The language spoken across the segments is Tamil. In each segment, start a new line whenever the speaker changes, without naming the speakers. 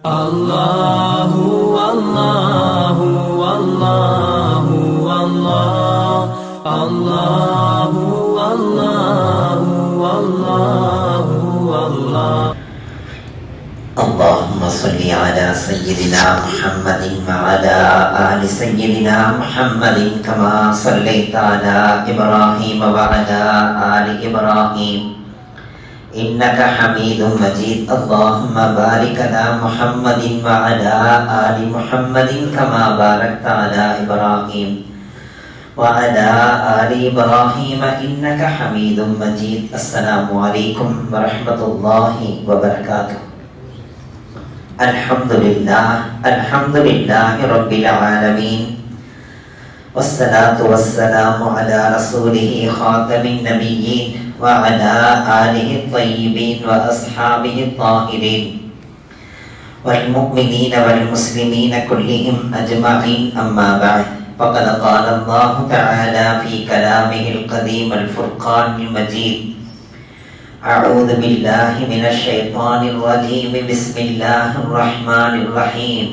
Allahu Allahu Allahu Allah Allahu Allahu Allahu Allah.
اللهم صل على سيدنا محمد وعلى آل سيدنا محمد كما صليت على إبراهيم وعلى آل إبراهيم إنك حميد مجيد. اللهم بارك على محمد وعلى آل محمد كما باركت على إبراهيم وعلى آل إبراهيم إنك حميد مجيد. السلام عليكم ورحمة الله وبركاته. الحمد لله رب العالمين، والصلاة والسلام على رسوله خاتم النبيين وعلى آله الطيبين وأصحابه الطاهرين والمؤمنين والمسلمين كلهم أجمعين. أما بعد، فقد قال الله تعالى في كلامه القديم الفرقان المجيد: أعوذ بالله من الشيطان الرجيم، بسم الله الرحمن الرحيم.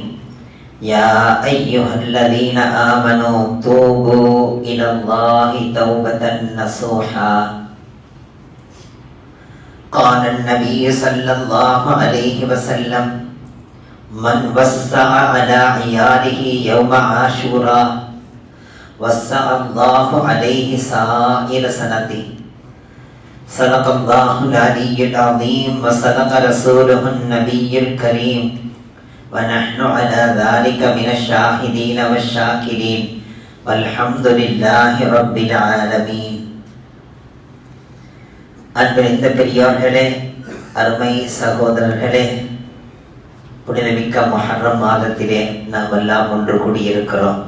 يا أيها الذين آمنوا توبوا إلى الله توبة نصوحا. قال النبي صلى الله عليه وسلم: من وسع على عياله يوم عاشوراء وسع الله عليه سائر سنته. صدق الله العلي العظيم وصدق رسوله النبي الكريم، ونحن على ذلك من الشاهدين والشاكرين، والحمد لله رب العالمين. அன்பிருந்த பெரியோர்களே, அருமை சகோதரர்களே, புனிதமிக்க முஹர்ரம் மாதத்திலே நாம் எல்லாம் ஒன்று கூடியிருக்கிறோம்.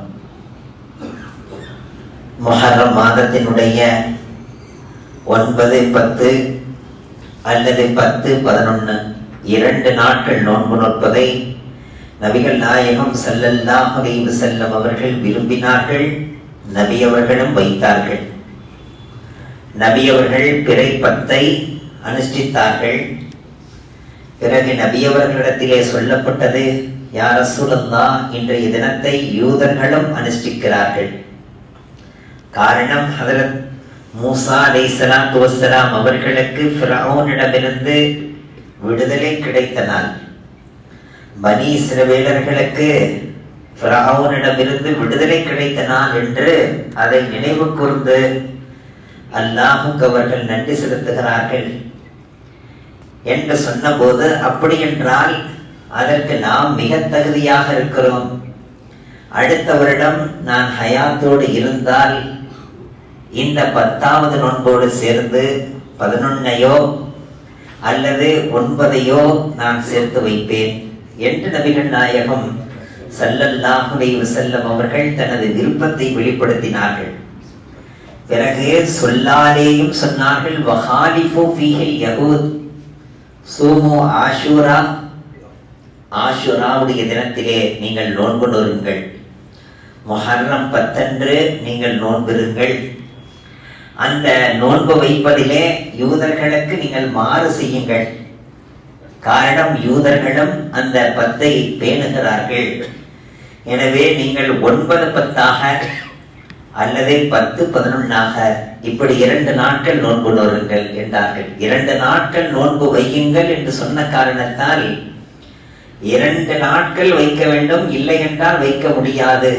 முஹர்ரம் மாதத்தினுடைய 9, 10 அல்லது 10, 11 2 நாட்கள் நோன்பு நோற்பதை நபிகள் நாயகம் ஸல்லல்லாஹு அலைஹி வஸல்லம் அவர்கள் விரும்பினார்கள். நபி அவர்களும் வைத்தார்கள். நபி அவர்கள் பிறை 10 அனுஷ்டித்தார்கள். பிறகு நபி அவர்களிடத்திலே சொல்லப்பட்டது: யா ரசூலல்லாஹ், இன்றைய தினத்தை யூதர்களும் அனுஷ்டிக்கிறார்கள். காரணம், ஹதரத் மூசா அலைஹிஸ்ஸலாத்து வஸ்ஸலாம் அவர்களுக்கு ஃபிரௌனிடமிருந்து விடுதலை கிடைத்த நாள். பனி இஸ்ரவேலர்களுக்கு ஃபிரௌனிடமிருந்து விடுதலை கிடைத்த நாள் என்று அதை நினைவு கூர்ந்து அல்லாஹுக்கு அவர்கள் நன்றி செலுத்துகிறார்கள் என்று சொன்னபோது, அப்படி என்றால் அதற்கு நாம் மிக தகுதியாக இருக்கிறோம். அடுத்த வருடம் நான் ஹயாத்தோடு இருந்தால் இந்த 10வது நோன்போடு சேர்ந்து 11ஐயோ அல்லது 9ஐயோ நான் சேர்த்து வைப்பேன் என்று நபிகள் நாயகம் ஸல்லல்லாஹு அலைஹி வஸல்லம் அவர்கள் தனது விருப்பத்தை வெளிப்படுத்தினார்கள். பிறகு சொல்லாலேயும் சொன்னார்கள்: வஹாலிஃபு ஃபீஹில் யஹூத் சூமு ஆஷூரா. ஆஷூராவுடைய தினத்திலே நீங்கள் நோன்பு நோருங்கள். முஹர்ரம் 10 நீங்கள் நோன்பிருங்கள். அந்த நோன்பு வைப்பதிலே யூதர்களுக்கு நீங்கள் மாறு செய்யுங்கள். காரணம், யூதர்களும் அந்த 10ஐ பேணுகிறார்கள். எனவே நீங்கள் 9, 10 அல்லது 10, 11 இப்படி 2 நாட்கள் நோன்பு நோருங்கள் என்றார்கள். 2 நாட்கள் நோன்பு வையுங்கள் என்று சொன்ன காரணத்தால் 2 நாட்கள் வைக்க வேண்டும், இல்லை என்றால் வைக்க முடியாது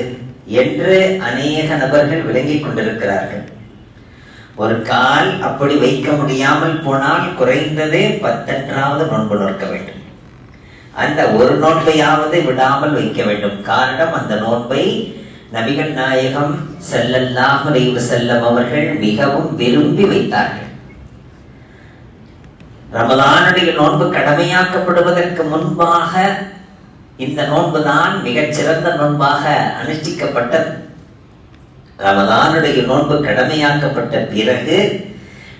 என்று அநேக நபர்கள் விளங்கிக் கொண்டிருக்கிறார்கள். ஒரு கால் அப்படி வைக்க முடியாமல் போனால் குறைந்ததே 10வது நோன்பு நோக்க வேண்டும். அந்த ஒரு நோன்பையாவது விடாமல் வைக்க வேண்டும். காரணம், அந்த நோன்பை நபிகள் நாயகம் ஸல்லல்லாஹு அலைஹி வஸல்லம் அவர்கள் மிகவும் விரும்பி வைத்தார்கள். ரமலானுடைய நோன்பு கடமையாக்கப்படுவதற்கு முன்பாக இந்த நோன்புதான் மிகச்சிறந்த நோன்பாக அனுஷ்டிக்கப்பட்டது. ரமலானுடைய நோன்பு கடமையாக்கப்பட்ட பிறகு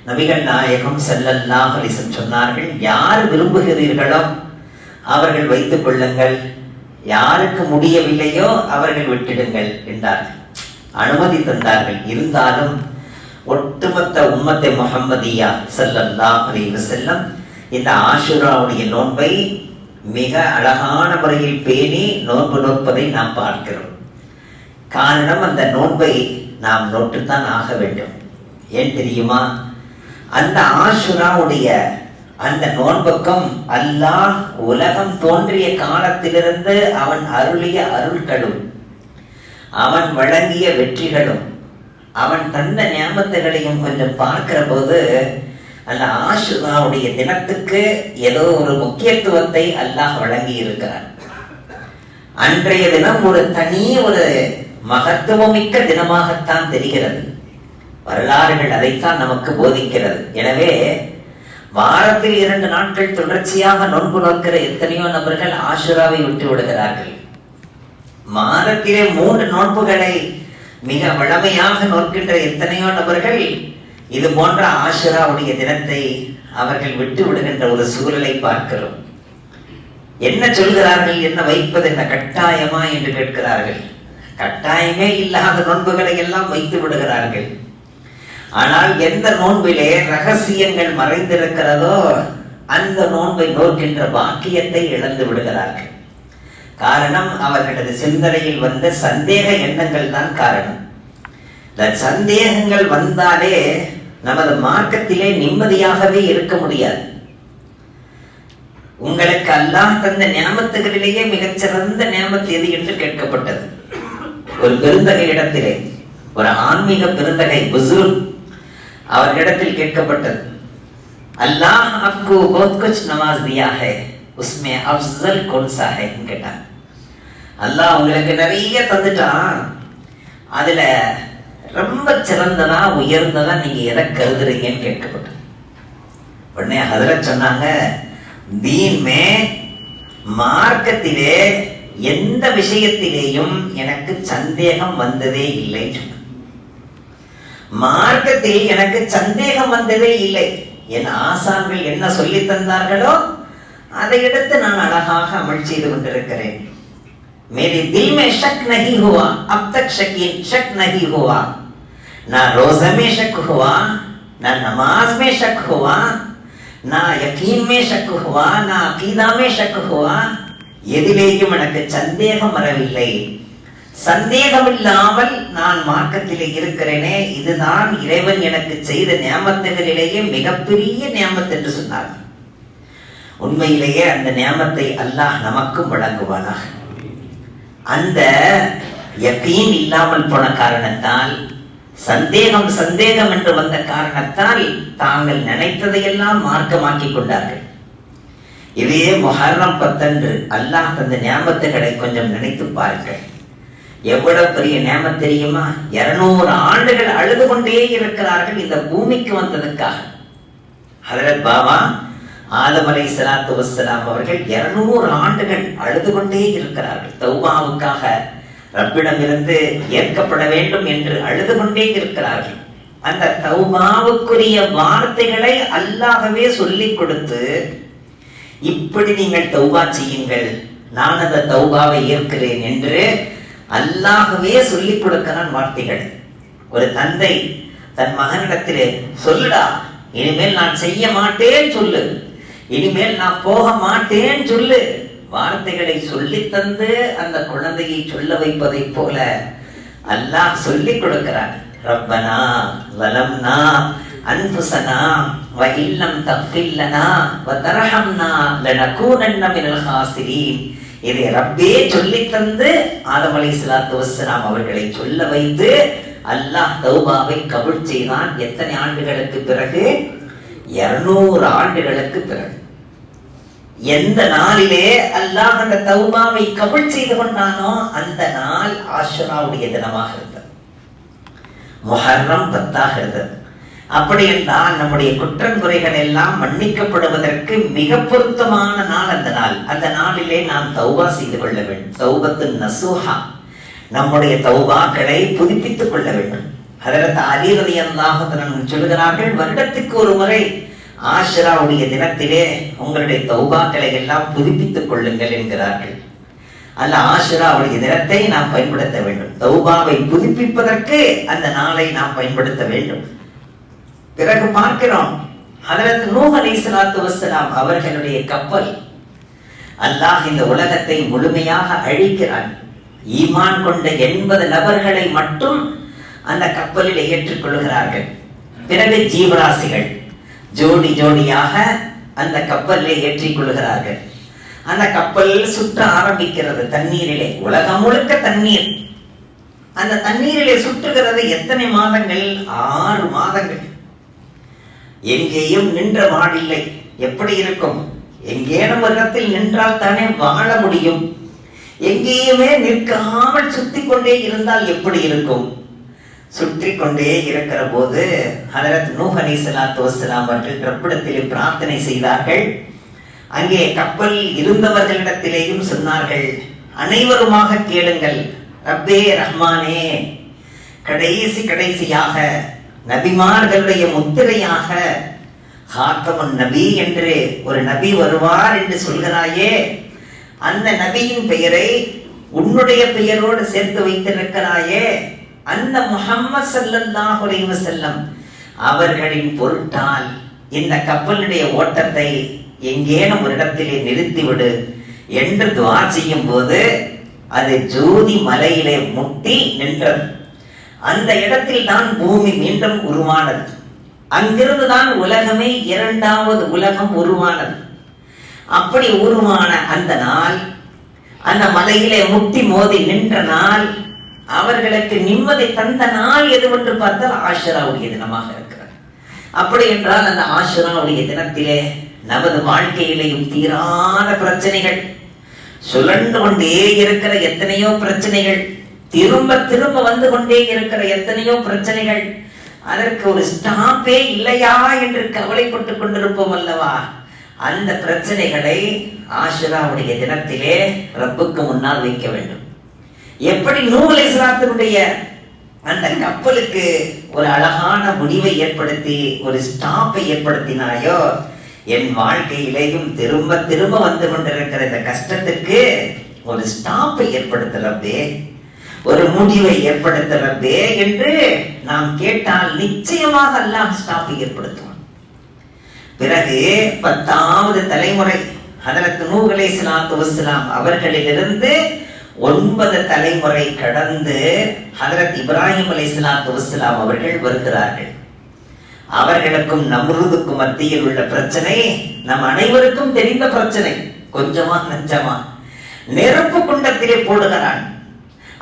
நபிகள் நாயகம் ஸல்லல்லாஹு அலைஹி வஸல்லம் சொன்னார்கள்: யார் விரும்புகிறீர்களோ அவர்கள் வைத்துக் கொள்ளுங்கள், யாருக்கு முடியவில்லையோ அவர்கள் விட்டுடுங்கள் என்றார்கள். அனுமதி தந்தார்கள். இருந்தாலும் ஒட்டுமொத்த உம்மத்தை முஹம்மதியா ஸல்லல்லாஹு அலைஹி வஸல்லம் இந்த ஆஷுராவுடைய நோன்பை மிக அழகான முறையில் பேணி நோன்பு நோற்பதை நாம் பார்க்கிறோம். காரணம், அந்த நோன்பை நாம் நோட்டுத்தான் ஆக வேண்டும். ஏன் தெரியுமா? அந்த ஆஷுராவுடைய அந்த நோன்புக்கும் அல்லாஹ் உலகம் தோன்றிய காலத்திலிருந்து அவன் அருளிய அருள்களும், அவன் வழங்கிய வெற்றிகளும், அவன் தந்த ஞாபகங்களையும் கொஞ்சம் பார்க்கிற போது அந்த ஆஷுராவுடைய தினத்துக்கு ஏதோ ஒரு முக்கியத்துவத்தை அல்லாஹ் வழங்கி இருக்கிறான். அன்றைய தினம் ஒரு தனி ஒரு மகத்துவமிக்க தினமாகத்தான் தெரிகிறது. வரலாறுகள் அதைத்தான் நமக்கு போதிக்கிறது. எனவே வாரத்தில் 2 நாட்கள் தொடர்ச்சியாக நோன்பு நோக்கிற எத்தனையோ நபர்கள் ஆஷுராவை விட்டு விடுகிறார்கள். மாதத்திலே 3 நோன்புகளை மிக வளமையாக நோக்கின்ற எத்தனையோ நபர்கள் இது போன்ற ஆஷுராவுடைய தினத்தை அவர்கள் விட்டு விடுகின்ற ஒரு சூழலை பார்க்கிறோம். என்ன சொல்கிறார்கள்? என்ன வைப்பது என்ன கட்டாயமா என்று கேட்கிறார்கள். கட்டாயமே இல்லாத நோன்புகளை எல்லாம் வைத்து விடுகிறார்கள். ஆனால் எந்த நோன்பிலே ரகசியங்கள் மறைந்திருக்கிறதோ அந்த நோன்பை நோக்கின்ற பாக்கியத்தை இழந்து விடுகிறார்கள். காரணம், அவர்களது சிந்தனையில் வந்த சந்தேக எண்ணங்கள் தான் காரணம். இந்த சந்தேகங்கள் வந்தாலே நமது மார்க்கத்திலே நிம்மதியாகவே இருக்க முடியாது. உங்களுக்கு அல்லாஹ் தந்த நியமத்துகளிலேயே மிகச்சிறந்த நியமத்து எது என்று கேட்கப்பட்டது. ஒரு பெருந்தகை இடத்திலே, ஒரு ஆன்மீக பெருந்தகை புசுர்க், அவர்களிடத்தில் கேட்கப்பட்டது, அல்லாஹ் आपको बहुत कुछ नमाज दिया है, उसमें अफजल कौन सा है கேட்டான். அல்லாஹ் உங்களுக்கு நிறைய தந்துட்டான், அதுல ரொம்ப சிறந்ததா உயர்ந்ததா நீங்க எதை கருதுறீங்கன்னு கேட்கப்பட்டது. உடனே ஹதரத் சொன்னாங்க, தீன்மே மார்க்கத்திலே எந்த விஷயத்திலேயும் எனக்கு சந்தேகம் வந்ததே இல்லை. மார்க்கத்தில் எனக்கு சந்தேகம் வந்ததே இல்லை. என் ஆசான்கள் என்ன சொல்லி தந்தார்களோ அதை எடுத்து நான் அழகாக அமல் செய்து கொண்டிருக்கிறேன். मेरे दिल में शक नहीं हुआ, अब तक शक नहीं हुआ, ना रोजा में शक हुआ, ना नमाज में शक हुआ, ना यकीन में शक हुआ, ना अकीदा में शक हुआ. எதிலேயும் எனக்கு சந்தேகம் வரவில்லை. சந்தேகம் இல்லாமல் நான் மார்க்கத்திலே இருக்கிறேனே, இதுதான் இறைவன் எனக்கு செய்த நியமத்துகளிலேயே மிகப்பெரிய நியமத் என்று சொன்னார். உண்மையிலேயே அந்த நியமத்தை அல்லாஹ் நமக்கும் வழங்குவானாக. அந்த யகீன் இல்லாமல் போன காரணத்தால், சந்தேகம் சந்தேகம் என்று வந்த காரணத்தால் தாங்கள் நினைத்ததையெல்லாம் மார்க்கமாக்கி கொண்டார்கள். இதே முஹர்ரம் 10 அல்லாஹ் தந்த நியமத்துகளை கொஞ்சம் நினைத்து பாருங்கள். எவ்வளவு பெரிய நியமத் தெரியுமா? 200 ஆண்டுகள் அழுது கொண்டே இருக்கிறார்கள் இந்த பூமிக்கு வந்ததுக்காக. ஹஜ்ரத் பாபா ஆதம் அலைஹிஸ்ஸலாத்து வஸ்ஸலாம் அவர்கள் 200 ஆண்டுகள் அழுது கொண்டே இருக்கிறார்கள். தௌபாவுக்காக ரப்பிடமிருந்து ஏற்கப்பட வேண்டும் என்று அழுது கொண்டே இருக்கிறார்கள். அந்த தௌபாவுக்குரிய வார்த்தைகளை அல்லாஹ்வே சொல்லிக் கொடுத்து, இப்படி நீங்கள் தௌபா செய்யுங்கள், நான் அந்த தௌபாவை ஏற்கிறேன் என்று அல்லாஹ்வே சொல்லிக் கொடுக்கிறான் வார்த்தைகள். ஒரு தந்தை தன் மகனிடத்திலே, சொல்லுடா, இனிமேல் நான் செய்ய மாட்டேன் சொல்லு, இனிமேல் நான் போக மாட்டேன் சொல்லு, வார்த்தைகளை சொல்லி தந்து அந்த குழந்தையை சொல்ல வைப்பதை போல அல்லாஹ் சொல்லிக் கொடுக்கிறான். ரப்பனா வலம்னா அன்ஃபுஸனா வ இல்லம் தக்ஃபிர் லனா வ தர்ஹம்னா லனகூனன்ன மினல் ஹாசிரீன். இதை ரப்பே சொல்லி தந்து ஆதம் அலைஹிஸ்ஸலாத்து வஸ்ஸலாம் அவர்களை சொல்ல வைத்து அல்லாஹ் தௌபாவை கபூல் செய்தான். எத்தனை ஆண்டுகளுக்கு பிறகு? 200 ஆண்டுகளுக்கு பிறகு. எந்த நாளிலே அல்லாஹ் அந்த தௌபாவை கபூல் செய்து கொண்டானோ அந்த நாள் ஆஷுராவுடைய தினமாக இருந்தது, முஹர்ரம் 10 இருந்தது. அப்படி என்றால் நம்முடைய குற்றங்குறைகள் எல்லாம் மன்னிக்கப்படுவதற்கு மிக பொருத்தமான நாள் அந்த நாள். அந்த நாளிலே நாம் தௌபா செய்து கொள்ள வேண்டும். தௌபத்து நசூஹா, நம்முடைய தௌபாக்களை புதுப்பித்துக் கொள்ள வேண்டும். ஹஜ்ரத் அலி ரலியல்லாஹு அன்ஹு சொல்கிறார்கள், வருடத்துக்கு ஒரு முறை ஆஷுராவுடைய தினத்திலே உங்களுடைய தௌபாக்களை எல்லாம் புதுப்பித்துக் கொள்ளுங்கள் என்கிறார்கள். அல்ல, ஆஷுராவுடைய தினத்தை நாம் பயன்படுத்த வேண்டும். தௌபாவை புதுப்பிப்பதற்கு அந்த நாளை நாம் பயன்படுத்த வேண்டும். பிறகு பார்க்கிறோம், ஹஜ்ரத் நூஹ் அலைஹிஸ்ஸலாத்து வஸ்ஸலாம் அவர்களுடைய கப்பல், அல்லாஹ் இந்த உலகத்தை முழுமையாக அழிக்கிறான். ஈமான் கொண்ட 80 நபர்களை மட்டும் அந்த கப்பலில் ஏற்றுக்கொள்கிறார்கள். பிறகு ஜீவராசிகள் ஜோடி ஜோடியாக அந்த கப்பலில் ஏற்றிக்கொள்கிறார்கள். அந்த கப்பல் சுற்ற ஆரம்பிக்கிறது தண்ணீரிலே. உலகம் முழுக்க தண்ணீர். அந்த தண்ணீரிலே சுற்றுகிறது. எத்தனை மாதங்கள்? 6 மாதங்கள். எங்கேயும் நின்ற மாடில்லை. எப்படி இருக்கும்? எங்கேனும் ஒரு இடத்தில் நின்றால் தானே வாழ முடியும். எங்கேயுமே நிற்காமல் சுத்தி கொண்டே இருந்தால் எப்படி இருக்கும்? சுற்றி கொண்டே இருக்கிற போது ஹதரத் நூஹ் அலைஹிஸ்ஸலாத்து வஸ்ஸலாம் அவர்கள் ரப்பிடத்திலே பிரார்த்தனை செய்தார்கள். அங்கே கப்பல் இருந்தவர்களிடத்திலேயும் சொன்னார்கள், அனைவருமாக கேளுங்கள், ரப்பே ரஹ்மானே, கடைசியாக நபிமார்களுடைய முத்திரையாக ஹாத்தமுன் நபி என்று ஒரு நபி வருவார் என்று சொல்கிறாயே, அந்த நபியின் பெயரை உன்னுடைய பெயரோடு சேர்த்து வைத்திருக்கிறாயே, அந்த முஹம்மது ஸல்லல்லாஹு அலைஹி வஸல்லம் அவர்களின் பொருட்டால் இந்த கப்பலுடைய ஓட்டத்தை எங்கேனும் ஒரு இடத்திலே நிறுத்திவிடு என்று துஆ செய்யும் போது அது ஜோதி மலையிலே முட்டி நின்றது. அந்த இடத்தில் தான் பூமி மீண்டும் உருவானது. அங்கிருந்து தான் உலகமே 2வது உலகம் உருவானது. அப்படி உருவான அந்த நாள், அந்த மலையிலே முட்டி மோதி நின்ற நாள், அவர்களுக்கு நிம்மதி தந்த நாள் எதுவென்று பார்த்தால் ஆஷுராவுடைய தினமாக இருக்கிறது. அப்படி என்றால் அந்த ஆஷுராவுடைய தினத்திலே நமது வாழ்க்கையிலேயும் தீராத பிரச்சனைகள், சுழன்று கொண்டே இருக்கிற எத்தனையோ பிரச்சனைகள், திரும்ப திரும்ப வந்து கொண்டே இருக்கிற எத்தனையோ பிரச்சனைகள், அதற்கு ஒரு ஸ்டாப்பே இல்லையா என்று கவலைப்பட்டுக் கொண்டிருப்போம் அல்லவா? அந்த பிரச்சனைகளை ஆஷுராவுடைய தினத்திலே ரப்புக்கு முன்னால் வைக்க வேண்டும். எப்படி நூஹ் அலைஹிஸ்ஸலாத்துடைய அந்த கப்பலுக்கு ஒரு அழகான முடிவை ஏற்படுத்தி ஒரு ஸ்டாப்பை ஏற்படுத்தினாயோ, என் வாழ்க்கையிலேயும் திரும்ப திரும்ப வந்து கொண்டிருக்கிற இந்த கஷ்டத்துக்கு ஒரு ஸ்டாப்பை ஏற்படுத்தலப்பே, ஒரு முடிவை ஏற்படுத்தலப்பே என்று நாம் கேட்டால் நிச்சயமாக அல்லாஹ் ஸ்டாப்பை ஏற்படுத்துவான். பிறகு 10வது தலைமுறை ஹதரத் நூஹ் அலைஹிஸ்ஸலாத்து வஸ்ஸலாம் அவர்களிலிருந்து 9 தலைமுறை கடந்து ஹதரத் இப்ராஹிம் அலைஹிஸ்ஸலாத்து வஸ்ஸலாம் அவர்கள் வருகிறார்கள். அவர்களுக்கும் நம்ரூதுக்கும் மத்தியில் உள்ள பிரச்சனை நம் அனைவருக்கும் தெரிந்த பிரச்சனை. கொஞ்சமா நஞ்சமா நெருப்பு குண்டத்திலே போடுகிறான்.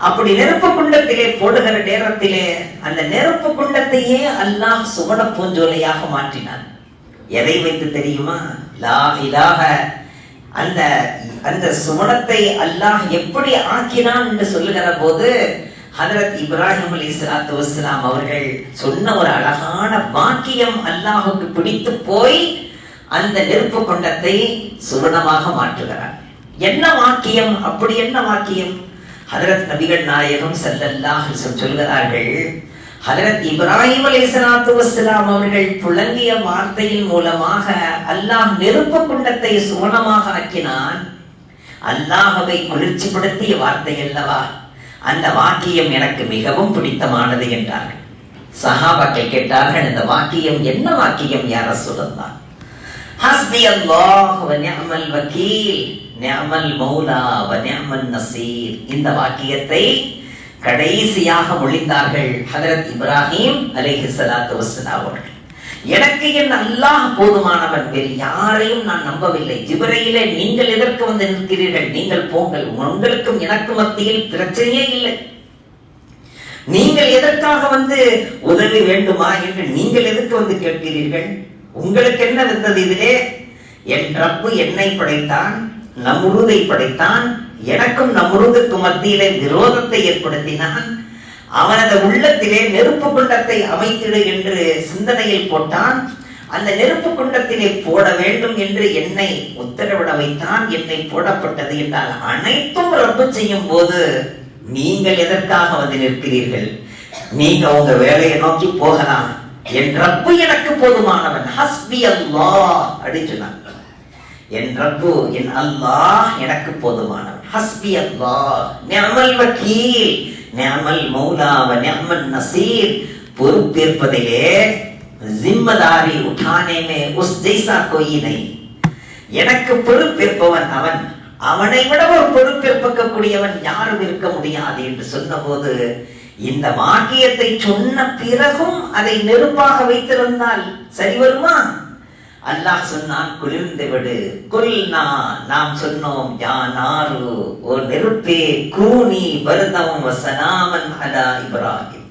அப்படி நெருப்பு குண்டத்திலே போடுகிற நேரத்திலே அந்த நெருப்பு குண்டத்தையே அல்லாஹ் சுவன பூஞ்சோலையாக மாற்றினான். எதை வைத்து தெரியுமா? லா இலாஹ. அந்த அந்த சுவனத்தை அல்லாஹ் எப்படி ஆக்கினான் என்று சொல்லுகிற போது ஹதரத் இப்ராஹிம் அலைஹிஸ்ஸலாத்து வஸ்ஸலாம் அவர்கள் சொன்ன ஒரு அழகான வாக்கியம் அல்லாஹுக்கு பிடித்து போய் அந்த நெருப்பு குண்டத்தை சுவனமாக மாற்றுகிறார். என்ன வாக்கியம்? அப்படி என்ன வாக்கியம்? ஹதரத் நபிகள் நாயகம் ஸல்லல்லாஹு அலைஹி வஸல்லம் சொல்கிறார்கள், ஹதரத் இப்ராஹிம் அலைஹிஸ்ஸலாத்து வஸ்ஸலாம் அவர்கள் புழங்கிய வார்த்தையின் மூலமாக அல்லாஹ் நெருப்பு குண்டத்தை சுவனமாக ஆக்கினான். அல்லாஹ்வை குளிர்ச்சிப்படுத்திய வார்த்தை அல்லவா? அந்த வாக்கியம் எனக்கு மிகவும் பிடித்தமானது என்றார்கள். சஹாபாக்கள் கேட்டார்கள், இந்த வாக்கியம் என்ன வாக்கியம் யா ரசூலல்லாஹ்? ஹஸ்பி அல்லாஹ் வ நிஅமல் வக்கீல், நிஅமல் மௌலா வ நிஅமன் நசீர். இந்த வாக்கியத்தை கடைசியாக மொழிந்தார்கள் ஹதரத் இப்ராஹிம் அலைஹிஸ்ஸலாத்து வஸ்ஸலாம் அவர்கள். எனக்கு என் அல்லாஹ் போதுமானவன், வேறு யாரையும் நான் நம்பவில்லை. ஜிப்ரீலே, நீங்கள் எதற்கு வந்து நிற்கிறீர்கள்? நீங்கள் போங்கள், உங்களுக்கும் எனக்கு மத்தியில் பிரச்சனையே இல்லை. நீங்கள் எதற்காக வந்து உதவி வேண்டுமா என்று நீங்கள் எதற்கு வந்து கேட்கிறீர்கள்? உங்களுக்கு என்ன வந்தது இதிலே? என் ரப்பு என்னை படைத்தான், நம்ரூதை படைத்தான், எனக்கும் நம்ரூதுக்கு மத்தியிலே விரோதத்தை ஏற்படுத்தினான். அவனது உள்ளத்திலே நெருப்பு குண்டத்தை அமைத்திடு என்று சிந்தனையில் போட்டான். அந்த நெருப்பு குண்டத்திலே போட வேண்டும் என்று என்னை உத்தரவிட வைத்தான். என்னை போடப்பட்டது என்றால் அனைத்தும் ரப்பு செய்யும் போது நீங்கள் எதற்காக வந்து நிற்கிறீர்கள்? நீங்க உங்க வேலையை நோக்கி போகலாம். என் ரப்பு எனக்கு போதுமானவன். ஹஸ்பி அல்லாஹ் அப்படின்னு சொன்னாங்க. என் ரப்பு, என் அல்லாஹ் எனக்கு போதுமானவன். ஹஸ்பி அல்லாஹ் நிஅமல் வக்கீல், நிஅமல் மௌலா வ நிஅமன் நசீர். பொறுப்பேற்பதிலே जिम्मेदारी उठाने में उस जैसा कोई नहीं. எனக்கு பொறுப்பேற்பவன் அவன், அவனை விட ஒரு பொறுப்பேற்கக்கூடியவன் யாரும் இருக்க முடியாது என்று சொன்ன போது, இந்த வாக்கியத்தை சொன்ன பிறகும் அதை நெருப்பாக வைத்திருந்தால் சரி வருமா? அல்லாஹ் சொன்னான், குளிர்ந்து விடு. குல்னா, நாம் சொன்னோம், யா நாரு, ஓ நெருப்பே, கூனி பர்தம் வ சலாமன் அலா இப்ராஹிம்,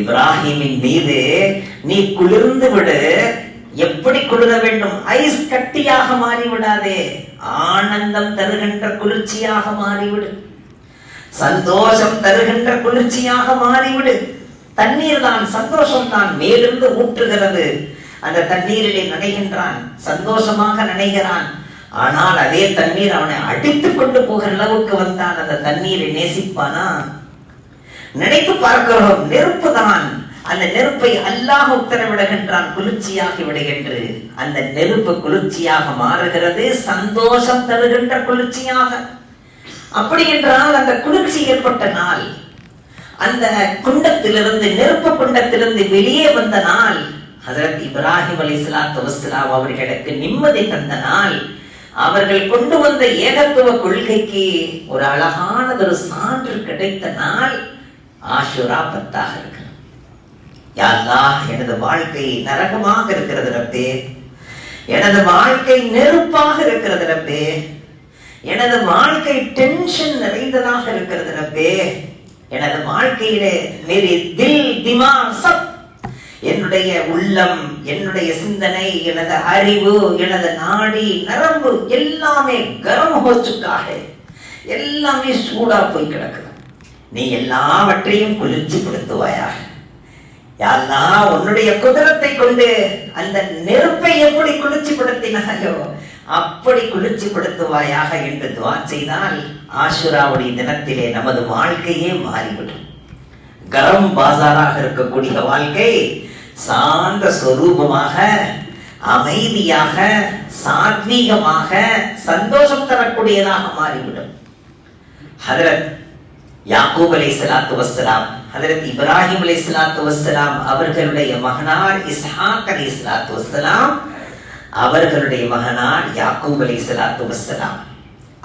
இப்ராஹிமின் மீது நீ குளிர்ந்து விடு. எப்படி குளிர வேண்டும்? ஐஸ் கட்டியாக மாறிவிடாதே, ஆனந்தம் தருகின்ற குளிர்ச்சியாக மாறிவிடு, சந்தோஷம் தருகின்ற குளிர்ச்சியாக மாறிவிடு. தண்ணீர் தான், சந்தோஷம் தான் மேலிருந்து ஊற்றுகிறது. அந்த தண்ணீரிலே நனைகின்றான், சந்தோஷமாக நனைகிறான். ஆனால் அதே தண்ணீர் அவனை அடித்துக் கொண்டு போகிற அளவுக்கு வந்தான். அந்த தண்ணீரை நேசிப்பானா? நினைத்து பார்க்கிறோம், நெருப்பு தான். அந்த நெருப்பை அல்லாஹ் உத்தரவிடுகின்றான், குளிர்ச்சியாகி விடுகின்ற. அந்த நெருப்பு குளிர்ச்சியாக மாறுகிறது, சந்தோஷம் தருகின்ற குளிர்ச்சியாக. அப்படி என்றால் அந்த குளிர்ச்சி ஏற்பட்ட நாள், அந்த குண்டத்திலிருந்து, நெருப்பு குண்டத்திலிருந்து வெளியே வந்த நாள், ஹஜ்ரத் இப்ராஹிம் அலைஹிஸ்ஸலாத்து வஸ்ஸலாம் அவர்களுக்கு நிம்மதி தந்த நாள், அவர்கள் கொண்டு வந்த ஏகத்துவ கொள்கைக்கு ஒரு அழகானதொரு சான்று கிடைத்த நாள் ஆஷுரா 10 இருக்கிறது. யா அல்லாஹ், எனது வாழ்க்கை நரகமாக இருக்கிறது ரப்பே, எனது வாழ்க்கை நெருப்பாக இருக்கிறது ரப்பே, எனது வாழ்க்கை டென்ஷன் நிறைந்ததாக இருக்கிறது ரப்பே, எனது வாழ்க்கையிலே மேரி தில் திமாக் சப், என்னுடைய உள்ளம், என்னுடைய சிந்தனை, எனது அறிவு, எனது நாடி நரம்பு எல்லாமே கரம் ஹோ சுக்கா ஹை, எல்லாமே சூடா போய் கிடக்குது. நீ எல்லாவற்றையும் குளிர்ச்சிப்படுத்துவாயாக. யா அல்லாஹ், உன்னுடைய குதிரத்தை கொண்டு அந்த நெருப்பை எப்படி குளிர்ச்சிப்படுத்தினாயோ அப்படி குளிர்ச்சிப்படுத்துவாயாக என்று துஆ செய்தால் ஆஷுராவுடைய தினத்திலே நமது வாழ்க்கையே மாறிவிடும். கரம் பாசாராக இருக்கக்கூடிய வாழ்க்கை சாந்த சொரூபமாக, அமைதியாக, சாத்வீகமாக, சந்தோஷம் தரக்கூடியதாக மாறிவிடும். ஹஜ்ரத் யாக்கூப் அலைஹிஸ்ஸலாத்து வஸ்ஸலாம், ஹஜ்ரத் இப்ராஹிம் அலைஹிஸ்ஸலாத்து வஸ்ஸலாம் அவர்களுடைய மகனார் இஸ்ஹாக் அலைஹிஸ்ஸலாத்து வஸ்ஸலாம், அவர்களுடைய மகனார் யாக்கூப் அலைஹிஸ்ஸலாத்து வஸ்ஸலாம்,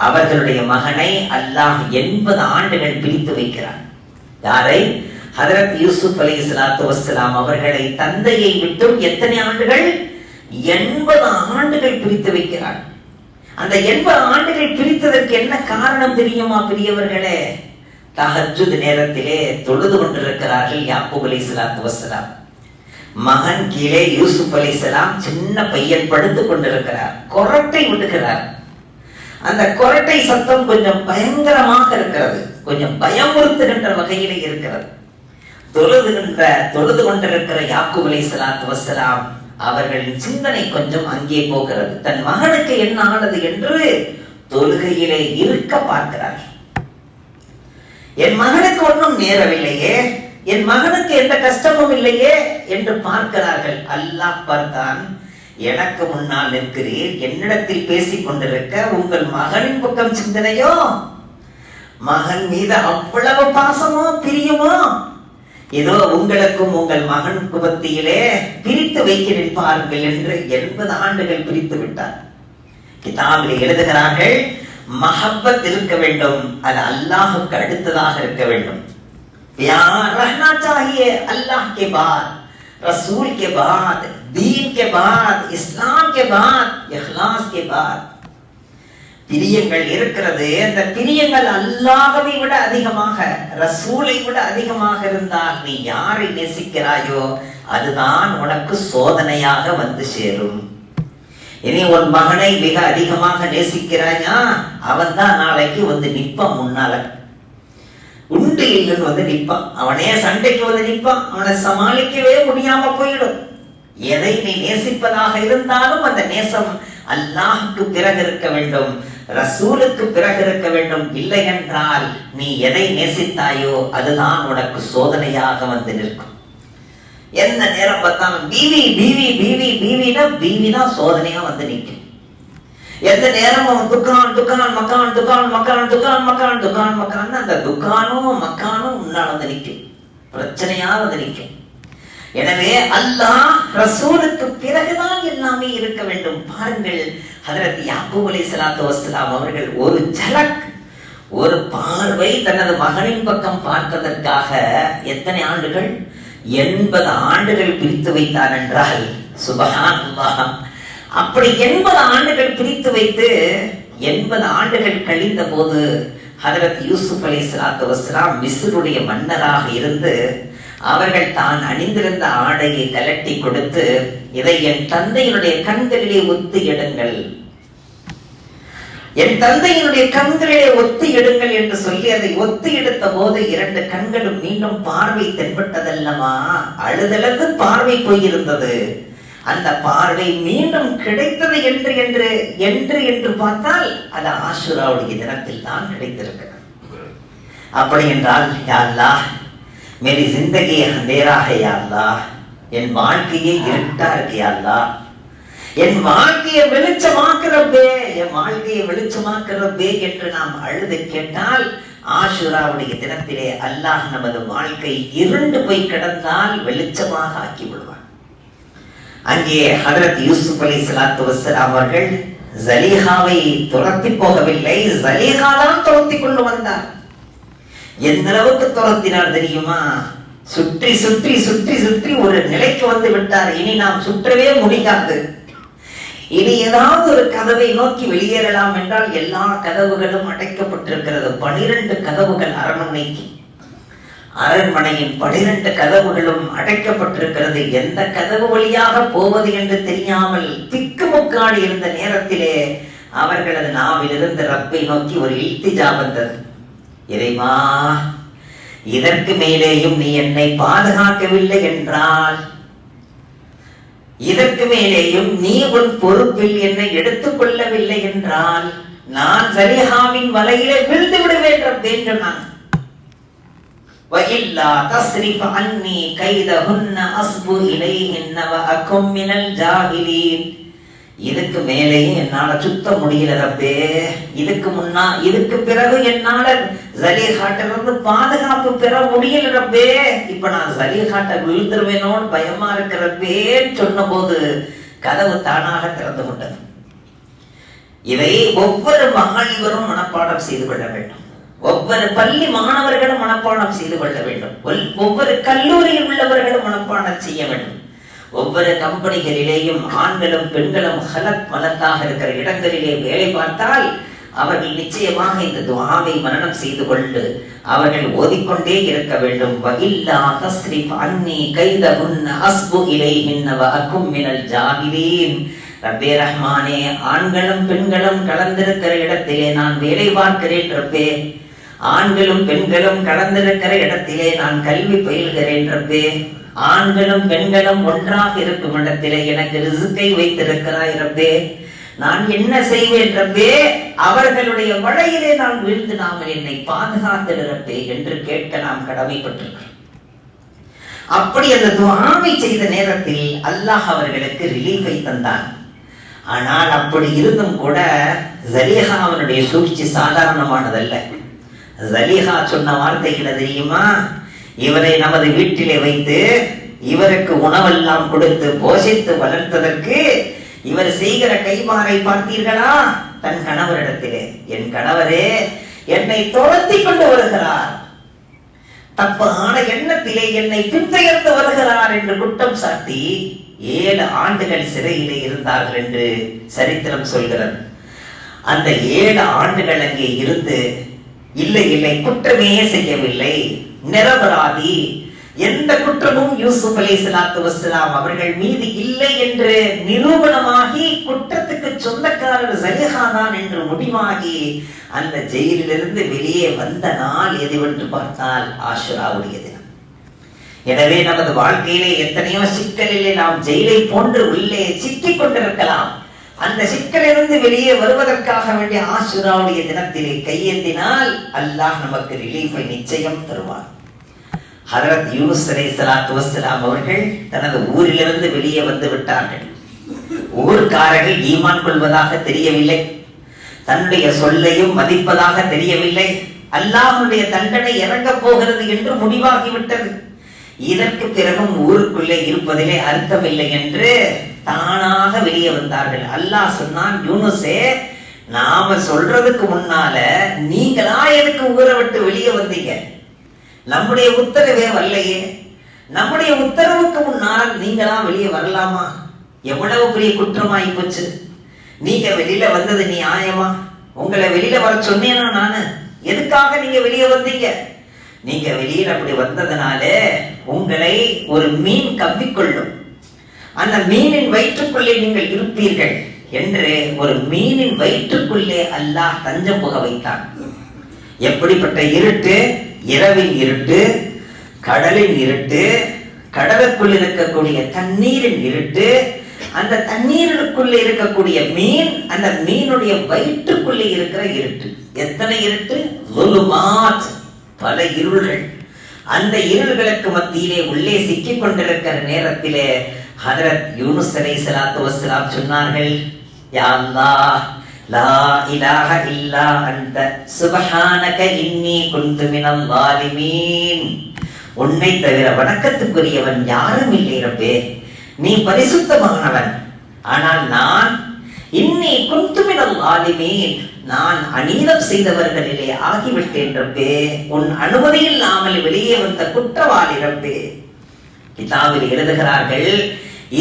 அவர்களுடைய மகனை அல்லாஹ் 80 ஆண்டுகள் பிரித்து வைக்கிறார். யாரை? ஹஜ்ரத் யூசுப் அலைஹிஸ்ஸலாத்து வஸ்ஸலாம் அவர்களை தந்தையை விட்டு எத்தனை ஆண்டுகள்? 80 ஆண்டுகள் பிரித்து வைக்கிறார். அந்த 80 ஆண்டுகள் பிரித்ததற்கு என்ன காரணம் தெரியுமா பெரியவர்களே? தஹஜ்ஜுத் நேரத்திலே தொழுது கொண்டிருக்கிறார்கள் யாக்கூப் அலைஹிஸ்ஸலாத்து வஸ்ஸலாம். மகன் கீழே யூசுப் அலைஹிஸ்ஸலாம் சின்ன பையன் படுத்துக் கொண்டிருக்கிறார், கொரட்டை விடுகிறார். அந்த கொரட்டை சத்தம் கொஞ்சம் பயங்கரமாக இருக்கிறது, கொஞ்சம் பயமுறுத்துகின்ற வகையிலே இருக்கிறது. தொழுது கொண்டிருக்கிற யாக்கூப் அலைஹிஸ்ஸலாத்து வஸ்ஸலாம் அவர்களின் சிந்தனை கொஞ்சம் அங்கே போகிறது. தன் மகனுக்கு என்ன ஆனது என்று தொழுகையிலே இருக்க பார்க்கிறார்கள். என் மகனுக்கு ஒன்றும் நேரவில்லையே, என் மகனுக்கு எந்த கஷ்டமும் இல்லையே என்று பார்க்கிறார்கள். அல்லாஹ் பார்த்தான், எனக்கு முன்னால் நிற்கிறீர், என்னிடத்தில் பேசிக் கொண்டிருக்க உங்கள் மகனின் பக்கம் சிந்தனையோ? மகன் மீது அவ்வளவு பாசமோ பிரியுமோ? ஏதோ உங்களுக்கும் உங்கள் மகன் குபத்தியிலே பிரித்து வைக்கிறேன் பாருங்கள் என்று 80 ஆண்டுகள் பிரித்து விட்டார். கிதாபிலே எழுதுகிறார்கள், மஹப்பத் இருக்க வேண்டும், அது அல்லாஹுக்கு அடுத்ததாக இருக்க வேண்டும். प्यार रहना चाहिए अल्लाह के बाद, रसूल के बाद, दीन के बाद, इस्लाम के बाद, इखलास के बाद. பிரியங்கள் இருக்கிறது. அந்த பிரியங்கள் அல்லாஹ்வை விட அதிகமாக, ரசூலை விட அதிகமாக இருந்தால் நீ யாரை நேசிக்கிறாயோ அதுதான் உனக்கு சோதனையாக வந்து சேரும். இனி உன் மகனை மிக அதிகமாக நேசிக்கிறாயா, அவன் தான் நாளைக்கு வந்து நிப்பான் முன்னால. உண்டு இல்லைன்னு வந்து நிப்பான், அவனே சண்டைக்கு வந்து நிப்பான், அவனை சமாளிக்கவே முடியாம போயிடும். எதை நீ நேசிப்பதாக இருந்தாலும் அந்த நேசம் அல்லாஹ்வுக்கு பிறகு இருக்க வேண்டும், ரசூலுக்கு பிறகு இருக்க வேண்டும். இல்லை என்றால் நீ எதை நேசித்தாயோ அதுதான் உனக்கு சோதனையாக வந்து நிற்கும். எந்த நேரம் பார்த்தாலும் பீவி பீவி பீவி பீவினா பீவி தான் சோதனையா வந்து நிற்கும். எந்த நேரமும் துக்கான் துக்கான் மக்கான் துக்கான் மக்கான் துக்கான் மக்கான் துக்கான் மக்கான், அந்த துக்கானும் மக்கானும் முன்னால் வந்து நிற்கும், பிரச்சனையா வந்து நிற்கும். எனவே அல்லாஹ் ரசூலுக்கு பிறகுதான் எல்லாமே இருக்க வேண்டும். பாருங்கள், ஹஜ்ரத் யாக்கூப் அலைஹிஸ்ஸலாத்து வஸ்ஸலாம் அவர்கள் ஒரு ஜலக், ஒரு பார்வை தனது மகனின் பக்கம் பார்த்ததற்காக எத்தனை ஆண்டுகள்? 80 ஆண்டுகள் பிரித்து வைத்தார் என்றால் சுப்ஹானல்லாஹ். அப்படி 80 ஆண்டுகள் பிரித்து வைத்து 80 ஆண்டுகள் கழிந்த போது ஹஜ்ரத் யூசுப் அலைஹிஸ்ஸலாத்து வஸ்ஸலாம் மிஸ்ருடைய மன்னராக இருந்து அவர்கள் தான் அணிந்திருந்த ஆடையை கலட்டி கொடுத்து, இதை என் தந்தையினுடைய கண்களிலே ஒத்து எடுங்கள், என் தந்தையினுடைய கண்களிலே ஒத்து எடுங்கள் என்று சொல்லி அதை ஒத்து எடுத்த போது 2 கண்களும் மீண்டும் பார்வை தென்பட்டதல்லவா? அழுதளவு பார்வை போயிருந்தது. அந்த பார்வை மீண்டும் கிடைத்தது என்று பார்த்தால் அது ஆஷுராவுடைய தினத்தில் தான் கிடைத்திருக்கிறது. அப்படி என்றால் யா அல்லாஹ் मेरी जिंदगी अंधेरा है या अल्लाह, என் வாழ்க்கையே இருட்டா இருக்கு யா அல்லாஹ், என் வாழ்க்கையை வெளிச்சமாக்கு ரப்பே, என் வாழ்க்கையை வெளிச்சமாக்கு ரப்பே என்று நாம் அழுது கேட்டால் ஆஷுராவுடைய தினத்திலே அல்லாஹ் நமது வாழ்க்கை இருண்டு போய் கிடந்தால் வெளிச்சமாக ஆக்கி விடுவான். அங்கே ஹஜ்ரத் யூசுப் அலைஹிஸ்ஸலாத்து வஸ்ஸலாம் அவர்கள் ஜலீஹாவை துரத்தி போகவில்லை, ஜலீஹா தான் துரத்தி கொண்டு வந்தார். எந்த அளவுக்கு துரத்தினார் தெரியுமா? சுற்றி சுற்றி சுற்றி சுற்றி ஒரு நிலைக்கு வந்து விட்டார். இனி நாம் சுற்றவே முடியாது. இனி ஏதாவது ஒரு கதவை நோக்கி வெளியேறலாம் என்றால் எல்லா கதவுகளும் அடைக்கப்பட்டிருக்கிறது. 12 கதவுகள் அரண்மனைக்கு, அரண்மனையின் 12 கதவுகளும் அடைக்கப்பட்டிருக்கிறது. எந்த கதவு வழியாக போவது என்று தெரியாமல் திக்குமுக்காடி இருந்த நேரத்திலே அவர்களது நாவிலிருந்து ரப்பை நோக்கி ஒரு இல்திஜா வந்தது. இறைவா, இதற்கு மேலேயும் நீ என்னை பாதுகாக்கவில்லை என்றால், இதற்கு மேலேயும் நீ உன் பொறுப்பில் என்னை எடுத்துக் கொள்ளவில்லை என்றால் நான் ஜலீஹாவின் வலையிலே விழுந்து விடுவேன் ரப்பே என்றான். وَإِلَّا تَصْرِفْ عَنِّي كَيْدَهُنَّ أَصْبُ إِلَيْهِنَّ وَأَكُنْ مِنَ الْجَاهِلِينَ. இதுக்கு மேலேயும் என்னால சுத்த முடியல ரப்பே, இதுக்கு பிறகு என்னால ஜலீஹாட்டிலிருந்து பாதுகாப்பு பெற முடியல ரப்பே, இப்ப நான் ஜலீஹாட்ட விழுந்துருவேனோன்னு பயமா இருக்கு ரப்பே சொன்ன போது கதவு தானாக திறந்து கொண்டது. இதை ஒவ்வொரு மகளிரும் மனப்பாடம் செய்து கொள்ள வேண்டும். ஒவ்வொரு பள்ளி மாணவர்களும் மனப்பாடம் செய்து கொள்ள வேண்டும். ஒவ்வொரு கல்லூரியில் உள்ளவர்களும் மனப்பாடம் செய்ய வேண்டும். ஒவ்வொரு கம்பெனிகளிலேயும் ஆண்களும் பெண்களும் ஹலக் மலக்காக இருக்கிற இடங்களிலே வேலை பார்த்தால் அவர்கள் நிச்சயமாக இந்த துஆவை மனனம் செய்து கொண்டு அவர்கள் ஓதிக்கொண்டே இருக்க வேண்டும். வஇல்லா தஸ்ரிஃப் அன்னி கைதஹுன்ன அஸ்பு இலைஹின்ன வஅகும் மினல் ஜாஹிலீன். ரப்பே ரஹ்மானே, ஆண்களும் பெண்களும் கலந்திருக்கிற இடத்திலே நான் வேலை பார்க்கிறேன் ரப்பே, ஆண்களும் பெண்களும் கலந்திருக்கிற இடத்திலே நான் கல்வி பயில்கிறேன் ரப்பே, ஆண்களும் பெண்களும் ஒன்றாக இருக்கும் இடத்திலே எனக்கு ரிஸ்கை வைத்திருக்கிறாய் ரப்பே, நான் என்ன செய்வேன் ரப்பே, அவர்களுடைய வலையிலே நான் வீழ்ந்து நாமல் என்னை பாதுகாத்து ரப்பே என்று கேட்க நாம் கடமைப்பட்டிருக்கிறோம். அப்படி அந்த துஆவை செய்த நேரத்தில் அல்லாஹ் அவர்களுக்கு ரிலீஃபை தந்தான். ஆனால் அப்படி இருந்தும் கூட ஜலீஹா அவனுடைய சூழ்ச்சி சாதாரணமானதல்ல. ஜலீஹா சொன்ன வார்த்தைகளை தெரியுமா? இவரை நமது வீட்டிலே வைத்து இவருக்கு உணவெல்லாம் கொடுத்து போஷித்து வளர்த்ததற்கு இவர் செய்கிற கைமாறை பார்த்தீர்களா? தன் கணவரிடத்திலே, என் கணவரே என்னை துரத்தி கொண்டு வருகிறார், தப்பான எண்ணத்திலே என்னை பின்தொடர்ந்து வருகிறார் என்று குற்றம் சாட்டி 7 ஆண்டுகள் சிறையிலே இருந்தார்கள் என்று சரித்திரம் சொல்கிறது. அந்த 7 ஆண்டுகள் அங்கே இருந்து இல்லை குற்றமே செய்யவில்லை, நிரபராதி, எந்த குற்றமும் யூசுப் அலைஹிஸ்ஸலாத்து வஸ்ஸலாம் அவர்கள் மீது இல்லை என்று நிரூபணமாகி குற்றத்துக்கு சொந்தக்காரர் ஜலீஹா தான் என்று முடிவாகி அந்த ஜெயிலிலிருந்து வெளியே வந்த நாள் எதுவென்று பார்த்தால் ஆஷுராவுடைய தினம். எனவே நமது வாழ்க்கையிலே எத்தனையோ சிக்கலிலே நாம் ஜெயிலை போன்று உள்ளே சிக்கிக் கொண்டிருக்கலாம். அந்த சிக்கலிலிருந்து வெளியே வருவதற்காக வேண்டிய ஆஷுராவுடைய தினத்திலே கையேந்தினால் அல்லாஹ் நமக்கு ரிலீஃபை நிச்சயம் தருவார். ஹஜ்ரத் யூனுஸ் அலைஹிஸ்ஸலாத்து வஸ்ஸலாம் அவர்கள் தனது ஊரிலிருந்து வெளியே வந்து விட்டார்கள். ஊர்க்காரர்கள் ஈமான் கொள்வதாக தெரியவில்லை, தன்னுடைய சொல்லையும் மதிப்பதாக தெரியவில்லை. அல்லாஹ்வுடைய தண்டனை இறங்க போகிறது என்று முடிவாகிவிட்டது. இதற்கு பிறகும் ஊருக்குள்ளே இருப்பதிலே அர்த்தமில்லை என்று தானாக வெளியே வந்தார்கள். அல்லாஹ் சொன்னான், யூனுஸே, நாம சொல்றதுக்கு முன்னால நீங்களா எதுக்கு ஊரை விட்டு வெளியே வந்தீங்க? நம்முடைய உத்தரவே வரலையே. நம்முடைய உத்தரவுக்கு முன்னால் நீங்களா வெளியே வரலாமா? எவ்வளவு பெரிய குற்றமாயி போச்சு. நீங்க வெளியில வந்தது நியாயமா? உங்களை வெளியில வர சொன்னேனா நானு? எதுக்காக நீங்க வெளியே வந்தீங்க? நீங்க வெளியில அப்படி வந்ததுனால உங்களை ஒரு மீன் கவ்விக்கொள்ளும், அந்த மீனின் வயிற்றுக்குள்ளே நீங்கள் இருப்பீர்கள் என்று ஒரு மீனின் வயிற்றுக்குள்ளே அல்லாஹ் தஞ்சம் புக வைத்தான். எப்படிப்பட்ட இருட்டு! இரவின் இருட்டு, கடலின் இருட்டு, கடலுக்குள் இருக்கக்கூடிய தண்ணீரின் இருட்டு, அந்த தண்ணீருக்குள்ளே இருக்கக்கூடிய மீன், அந்த மீனுடைய வயிற்றுக்குள்ளே இருக்கிற இருட்டு. எத்தனை இருட்டு! ظுலுமாத், பல இருள்கள். அந்த இருள்களுக்கு மத்தியிலே உள்ளே சிக்கிக் கொண்டிருக்கிற நேரத்திலே ஹஜ்ரத் யூனுஸ் அலைஹிஸ்ஸலாத்து வஸ்ஸலாம் சொன்னார்கள், யா அல்லாஹ், லா இலாஹ இல்லா அன்த சுப்ஹானக இன்னி குன்து மினல் ஸாலிமீன். உன்னை தவிர வணக்கத்துக்குரியவன் யாரும் இல்லை ரப்பே, நீ பரிசுத்தமானவன். ஆனால் நான் இன்னி குன்து மினல் ஸாலிமீன், நான் அநீதம் செய்தவர்களிலே ஆகிவிட்டேன் ரப்பே. உன் அனுமதி இல்லாமல் வெளியே வந்த குற்றவாளி ரப்பே. கிதாபில் எழுதுகிறார்கள்,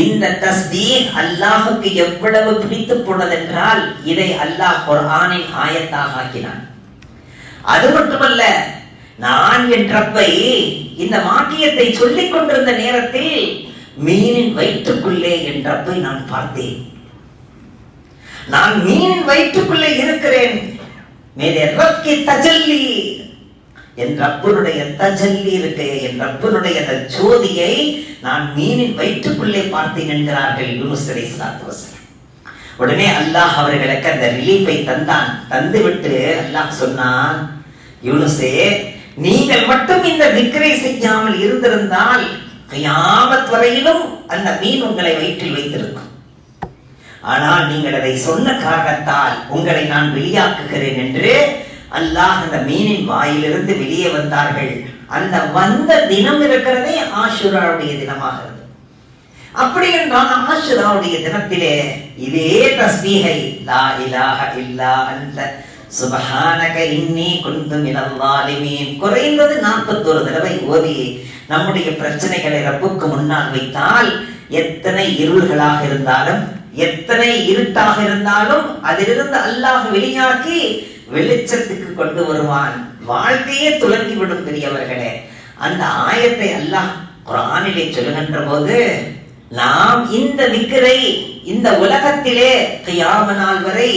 இந்த தஸ்பீஹ் அல்லாஹுக்கு எவ்வளவு பிடித்து போனதென்றால் இதை அல்லாஹ் குர்ஆனின் ஆயத்தாக ஆக்கினான். அது மட்டுமல்ல, நான் என் ரப்பை இந்த வாக்கியத்தை சொல்லிக் கொண்டிருந்த நேரத்தில் மீனின் வயிற்றுக்குள்ளே என் ரப்பை நான் பார்த்தேன். நான் மீனின் வயிற்றுக்குள்ளே இருக்கிறேன். மேலே ரப்பி தஜல்லி, என் ரப்பனுடைய தஜல்லி இருக்கு, என் ரப்பனுடைய ஜோதியை நான் மீனின் வயிற்றுக்குள்ளே பார்த்தேன் என்கிறார்கள் யூனுஸ் அலைஹிஸ்ஸலாத்து வஸ்ஸலாம். உடனே அல்லாஹ் அவர்களுக்கு அந்த ரிலீஃபை தந்தான். தந்துவிட்டு அல்லாஹ் சொன்னான், யூனுஸே, நீங்கள் மட்டும் இந்த திக்ரை செய்யாமல் இருந்திருந்தால் கியாமத் வரையிலும் அந்த மீன் உங்களை வயிற்றில் வைத்திருக்கும். ஆனால் நீங்கள் அதை சொன்ன காரணத்தால் உங்களை நான் வெளியாக்குகிறேன் என்று அல்லாஹ் அந்த மீனின் வாயிலிருந்து வெளியே வந்தார்கள். அந்த வந்த தினம் இருக்கிறதே ஆஷுராவுடைய தினமாகிறது. அப்படி என்றால் ஆஷுராவுடைய தினத்திலே இதே தஸ்பீஹை லா இலாஹ இல்லா அன்த சுப்ஹானக இன்னி குன்து மினல் ஸாலிமீன் குறைந்தது 41 தடவை ஓதி நம்முடைய பிரச்சனைகளை ரப்புக்கு முன்னால் வைத்தால் எத்தனை இருள்களாக இருந்தாலும், எத்தனை இருட்டாக இருந்தாலும் அதிலிருந்து அல்லாஹ் வெளியாக்கி வெளிச்சத்துக்கு கொண்டு வருவான். வாழ்க்கையே துலங்கிவிடும் பெரியவர்களே. அந்த ஆயத்தை அல்லாஹ் குர்ஆனிலே சொல்லுகின்ற போது நாம் இந்த திக்ரை இந்த உலகத்திலே கியாம நாள் வரை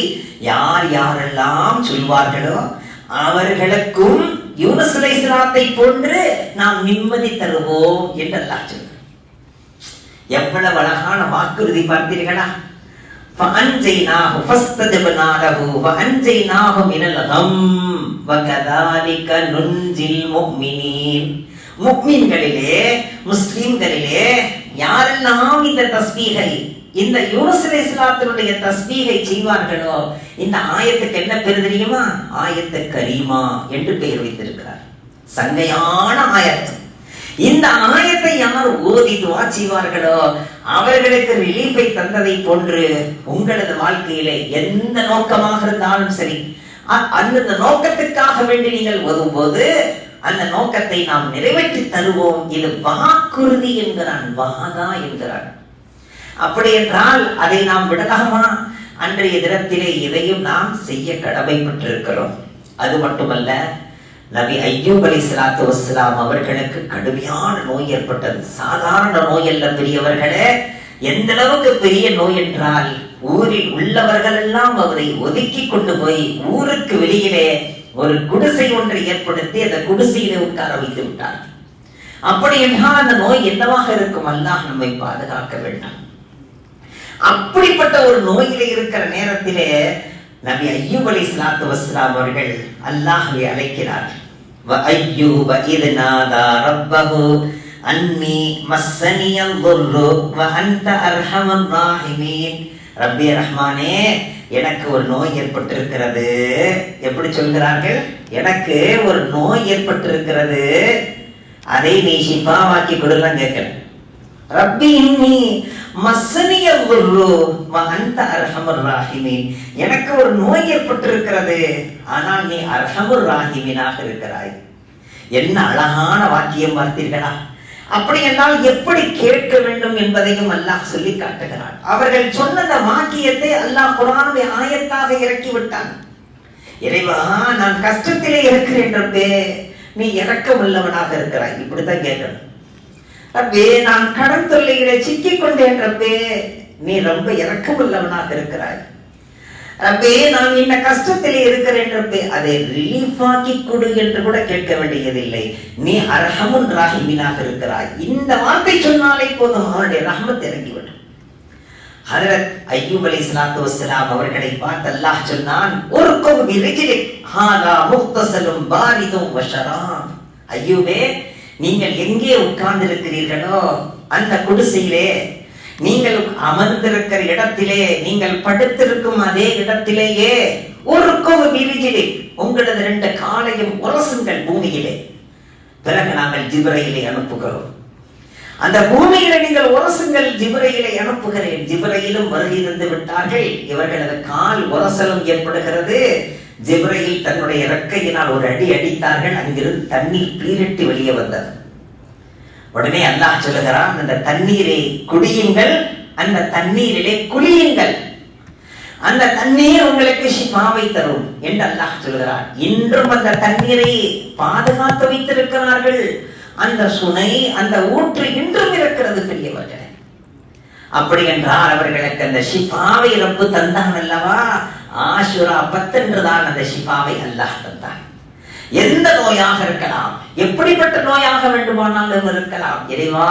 யார் யாரெல்லாம் சொல்வார்களோ அவர்களுக்கும் யூனுஸ் அலைஹிஸ்ஸலாத்தை போன்று நாம் நிம்மதி தருவோம் என்று அல்லாஹ் சொல்றார். எவ்வளவு அழகான வாக்குறுதி பார்த்தீர்களா? فَأَنْجَيْنَاهُ فَاسْتَجَبْنَا لَهُ وَأَنْجَيْنَاهُ مِنَ الْغَمِّ وَكَذَلِكَ نُنْجِي الْمُؤْمِنِينَ. முஃமின்களிலே, முஸ்லிம்களிலே யாரெல்லாம் இந்த தஸ்பீஹை, இந்த யூனுஸ் அலைஹிஸ்ஸலாத்துடைய தஸ்பீஹை செய்வார்களோ இந்த ஆயத்துக்கு என்ன பேர் தெரியுமா? ஆயத்து கரீமா என்று பெயர் வைத்திருக்கிறார். சங்கையான ஆயத்து. இந்த ஆயத்தை யார் ஓதி துஆ செய்வார்களோ அவர்களுக்கு ரிலீஃபை தந்ததை போன்று உங்களது வாழ்க்கையிலே எந்த நோக்கமாக இருந்தாலும் சரி, அந்த நோக்கத்துக்காக வேண்டி நீங்கள் ஓதும் போது அந்த நோக்கத்தை நாம் நிறைவேற்றி தருவோம். இது வாக்குறுதி என்கிறான், வாதா என்கிறான். அப்படி என்றால் அதை நாம் விடலாமா? அன்றைய தினத்திலே இதையும் நாம் செய்ய கடமைப்பட்டிருக்கிறோம். அது மட்டுமல்ல, நபி அய்யூப் அலைஹிஸ்ஸலாத்து வஸ்ஸலாம் அவர்களுக்கு கடுமையான நோய் ஏற்பட்டது. சாதாரண நோய் அல்ல பெரியவர்களே. எந்த அளவுக்கு பெரிய நோய் என்றால் ஊரில் உள்ளவர்கள் எல்லாம் அவரை ஒதுக்கி கொண்டு போய் ஊருக்கு வெளியிலே ஒரு குடிசை ஒன்றை ஏற்படுத்தி அந்த குடிசையிலே உட்கார வைத்து விட்டார். அப்படி என்றால் அந்த நோய் என்னவாக இருக்கும்? அல்லாஹ் நம்மை பாதுகாக்க வேண்டாம். அப்படிப்பட்ட ஒரு நோயிலே இருக்கிற நேரத்திலே நபி அய்யூப் அலைஹிஸ்ஸலாத்து வஸ்ஸலாம் அவர்கள் அல்லாஹ்வை அழைக்கிறார். வ அய்யூப இத் நாதா ரப்பஹு அன்னி மஸ்ஸனியல் துர்ரு வ அன்த அர்ஹமர் ராஹிமீன். ரப்பி ரஹ்மானே, எனக்கு ஒரு நோய் ஏற்பட்டிருக்கிறது. எப்படி சொல்கிறார்கள்? எனக்கு ஒரு நோய் ஏற்பட்டிருக்கிறது. அதை நீ ஷிஃபாவாக்கி கொடுலாம் கேட்கல. ரப்பி இன்னி மஸ்ஸனிய துர்ரு வ அன்த அர்ஹமுர் ராஹிமீன், எனக்கு ஒரு நோய் ஏற்பட்டிருக்கிறது, ஆனால் நீ அர்ஹமுர் ராஹிமீனாக இருக்கிறாய். என்ன அழகான வாக்கியம் பார்த்தீர்களா? அப்படி என்றால் எப்படி கேட்க வேண்டும் என்பதையும் அல்லாஹ் சொல்லி காட்டுகிறான். அவர்கள் சொன்ன அந்த வாக்கியத்தை அல்லாஹ் குர்ஆனுடைய ஆயத்தாக இறக்கி விட்டான். இறைவா, நான் கஷ்டத்திலே இருக்கிறேன் ரப்பே, நீ இரக்கம் உள்ளவனாக இருக்கிறாய். இப்படித்தான் கேட்கணும். ரப்பே, நான் கடன் தொல்லைகளை சிக்கிக் கொண்டேன் ரப்பே, நீ ரொம்ப இரக்கம் உள்ளவனாக இருக்கிறாய். ரப்பே, நான் இந்த கஷ்டத்திலே இருக்கிறேன் ரப்பே, அதை ரிலீஃப் ஆக்கி கொடு என்று கூட கேட்க வேண்டியதில்லை. நீ அர்ஹமுர் ராஹிமீனாக இருக்கிறாய். இந்த வார்த்தை சொன்னாலே போதும், அவனுடைய ரஹ்மத் இறங்கிவிடும். ஹஜ்ரத் அய்யூப் அலைஹிஸ்ஸலாத்து வஸ்ஸலாம் அவர்களை பார்த்து அல்லாஹ் சொன்னான், உர்குப் பிரிஜ்லிக் ஹாதா முக்தஸலும் பாரிதும் வஷராப். அய்யூபே, நீங்கள் எங்கே உட்கார்ந்து இருக்கிறீர்களோ அந்த குடிசையிலே, நீங்கள் அமர்ந்திருக்கிற இடத்திலே, நீங்கள் படுத்திருக்கும் அதே இடத்திலேயே உர்குப் பிரிஜ்லிக், உங்களது 2 காலையும் உரசுங்கள் பூமியிலே. பிறகு நாங்கள் ஜிப்ரீலை அனுப்புகிறோம். அந்த பூமியில நீங்கள் உரசுங்கள், ஜிப்ரீலை அனுப்புகிறேன். ஜிப்ரீலும் வருகை தந்து விட்டார்கள். இவர்களது கால் உரசலும் ஏற்படுகிறது. ஜிப்ரீல் தன்னுடைய இறக்கையினால் ஒரு அடி அடித்தார்கள். அங்கிருந்து தண்ணீர் பீரிட்டு வெளியே வந்தது. உடனே அல்லாஹ் சொல்லுகிறான், அந்த தண்ணீரை குடியுங்கள், அந்த தண்ணீரிலே குளியுங்கள், அந்த தண்ணீர் உங்களுக்கு ஷிஃபாவை தரும் என்று அல்லாஹ் சொல்கிறான். இன்றும் அந்த தண்ணீரை பாதுகாத்து வைத்திருக்கிறார்கள். அந்த சுனை, அந்த ஊற்று இன்றும் இருக்கிறது பெரியவர்களே. அப்படி என்றால் அவர்களுக்கு அந்த ஷிஃபாவை ரப்பு தந்தான் அல்லவா? ஆஷுரா 10 என்றுதான் அந்த ஷிஃபாவை அல்லாஹ் தந்தான். எந்த நோயாக இருக்கலாம், எப்படிப்பட்ட நோயாக வேண்டுமானாலும் இருக்கலாம். இறைவா,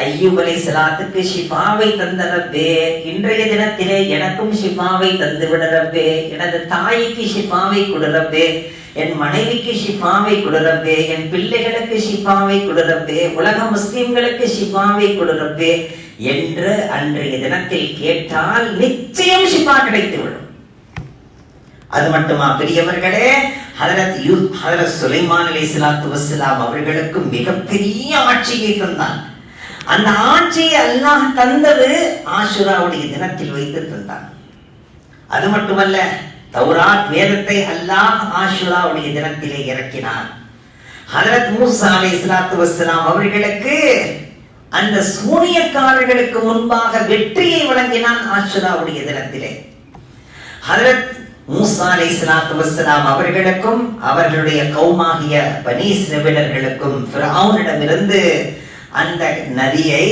அய்யூப் அலைஹிஸ்ஸலாத்துக்கு ஷிஃபாவை தந்த ரப்பே, இன்றைய தினத்திலே எனக்கும் ஷிஃபாவை தந்து விட ரப்பே, எனது தாய்க்கு ஷிஃபாவை கொடு ரப்பே, என் மனைவிக்கு ஷிஃபாவை கொடு ரப்பே, என் பிள்ளைகளுக்கு ஷிஃபாவை கொடு ரப்பே, உலக முஸ்லிம்களுக்கு ஷிஃபாவை கொடு ரப்பே என்று அன்றைய தினத்தில் கேட்டால் நிச்சயம் ஷிஃபா கிடைத்துவிடும். அது மட்டுமா பெரியவர்களே, ஹஜ்ரத் சுலைமான் அலைஹிஸ்ஸலாத்து வஸ்ஸலாம் அவர்களுக்கு மிகப்பெரிய ஆட்சியை தந்தான். அந்த ஆட்சியை அல்லாஹ் தந்தது ஆஷுராவுடைய தினத்தில் வைத்து தந்தான். அது மட்டுமல்ல, தௌராத் வேதத்தை அல்லாஹ் ஆஷுராவுடைய தினத்திலே இறக்கினார். ஹஜ்ரத் மூசா அலைஹிஸ்ஸலாத்து வஸ்ஸலாம் அவர்களுக்கு அந்த சூனியக்காரர்களுக்கு முன்பாக வெற்றியை வழங்கினான் ஆஷுராவுடைய தினத்திலே. ஹஜ்ரத் மூசா அலைஹிஸ்ஸலாத்து வஸ்ஸலாம் அவர்களுக்கும் அவர்களுடைய கௌமாகிய பனீ இஸ்ரவேலர்களுக்கும் ஃபிரௌனிடமிருந்து அந்த நதியை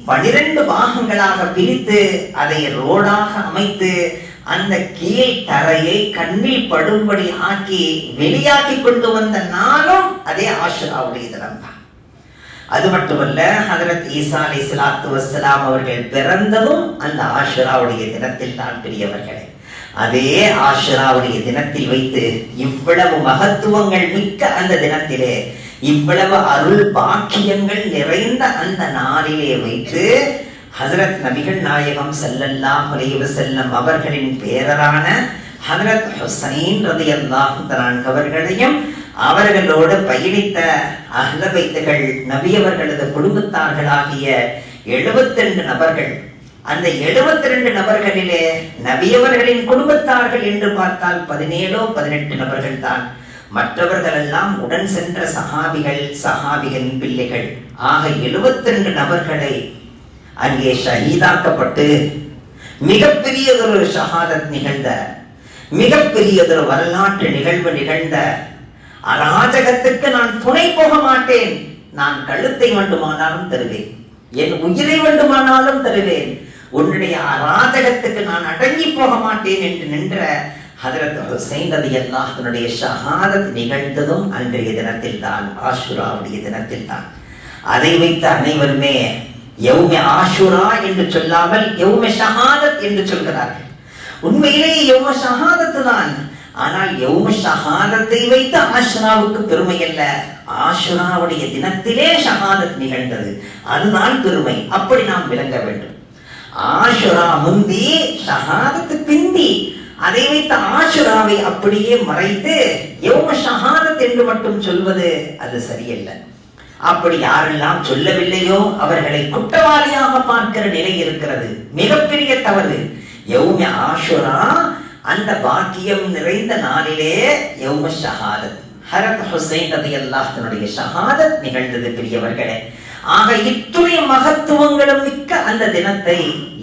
12 பாகங்களாக பிரித்து அதை ரோடாக அமைத்து அந்த கீழ் தரையை கண்ணில் படும்படி ஆக்கி வெளியாக்கி கொண்டு வந்த நாளும் அதே ஆஷுராவுடைய தினம் தான். அது மட்டுமல்ல, ஹஜ்ரத் ஈசா அலைஹிஸ்ஸலாத்து வஸ்ஸலாம் அவர்கள் பிறந்ததும் அந்த ஆஷுராவுடைய தினத்தில் தான் பெரியவர்களே. அதே ஆஷுராவுடைய தினத்தில் வைத்து இவ்வளவு மகத்துவங்கள் மிக்க அந்த தினத்திலே, இவ்வளவு அருள் பாக்கியங்கள் நிறைந்த அந்த நாளிலே வைத்து ஹஜ்ரத் நபிகள் நாயகம் ஸல்லல்லாஹு அலைஹி வஸல்லம் அவர்களின் பேரரான ஹஜ்ரத் ஹுசைன் ரலியல்லாஹு தஆலா அவர்களையும் அவர்களோடு பயணித்த அஹ்ல பைத்துகள், நபி அவர்களது குடும்பத்தார்களாகிய 72 நபர்கள். அந்த 72 நபர்களிலே நபியவர்களின் குடும்பத்தார்கள் என்று பார்த்தால் 17-18 நபர்கள் தான். மற்றவர்கள் எல்லாம் உடன் சென்ற சஹாபிகள், சஹாபிகளின் பிள்ளைகள் ஆக 72 நபர்களை அங்கே ஷஹீதாக்கப்பட்டு மிகப்பெரியதொரு ஷஹாதத் நிகழ்ந்த, மிகப்பெரியதொரு வரலாற்று நிகழ்வு நிகழ்ந்த அராஜகத்துக்கு நான் துணை போக மாட்டேன், நான் கழுத்தை வேண்டுமானாலும் தருவேன், என் உயிரை வேண்டுமானாலும் தருவேன், உன்னுடைய அராஜகத்துக்கு நான் அடங்கி போக மாட்டேன் என்று நின்ற ஹஜ்ரத் ஹுசைன் ரலியல்லாஹு தன்னுடைய ஷஹாதத் நிகழ்ந்ததும் அன்றைய தினத்தில் தான், ஆஷுராவுடைய தினத்தில் தான். அதை வைத்த அனைவருமே யௌம ஆஷுரா என்று சொல்லாமல் யௌம ஷஹாதத் என்று சொல்கிறார்கள். உண்மையிலேயே யௌம ஷஹாதத் தான். ஆனால் யௌம ஷஹாதத்தை வைத்து ஆஷுராவுக்கு பெருமை அல்ல, ஆஷுராவுடைய தினத்திலே ஷஹாதத் நிகழ்ந்தது, அதுதான் பெருமை. அப்படி நாம் விளங்க வேண்டும். ஆஷுரா முந்தி, ஷஹாதத்து பிந்தி. அதை வைத்து ஆஷுராவை அப்படியே மறைத்து யௌம ஷஹாதத் என்று மட்டும் சொல்வது அது சரியல்ல. அப்படி யாரெல்லாம் சொல்லவில்லையோ அவர்களை குற்றவாளியாக பார்க்கிற நிலை இருக்கிறது. மிகப்பெரிய தவறு. யௌம ஆஷுரா, அந்த பாக்கியம் நிறைந்த நாளிலே யௌம ஷஹாதத், ஹரத் ஹுசைன் ரலியல்லாஹு அன்ஹுடைய ஷஹாதத் நிகழ்ந்தது பெரியவர்களே. ஆக இத்துணை மகத்துவங்களும் மிக்க அந்த தினத்தை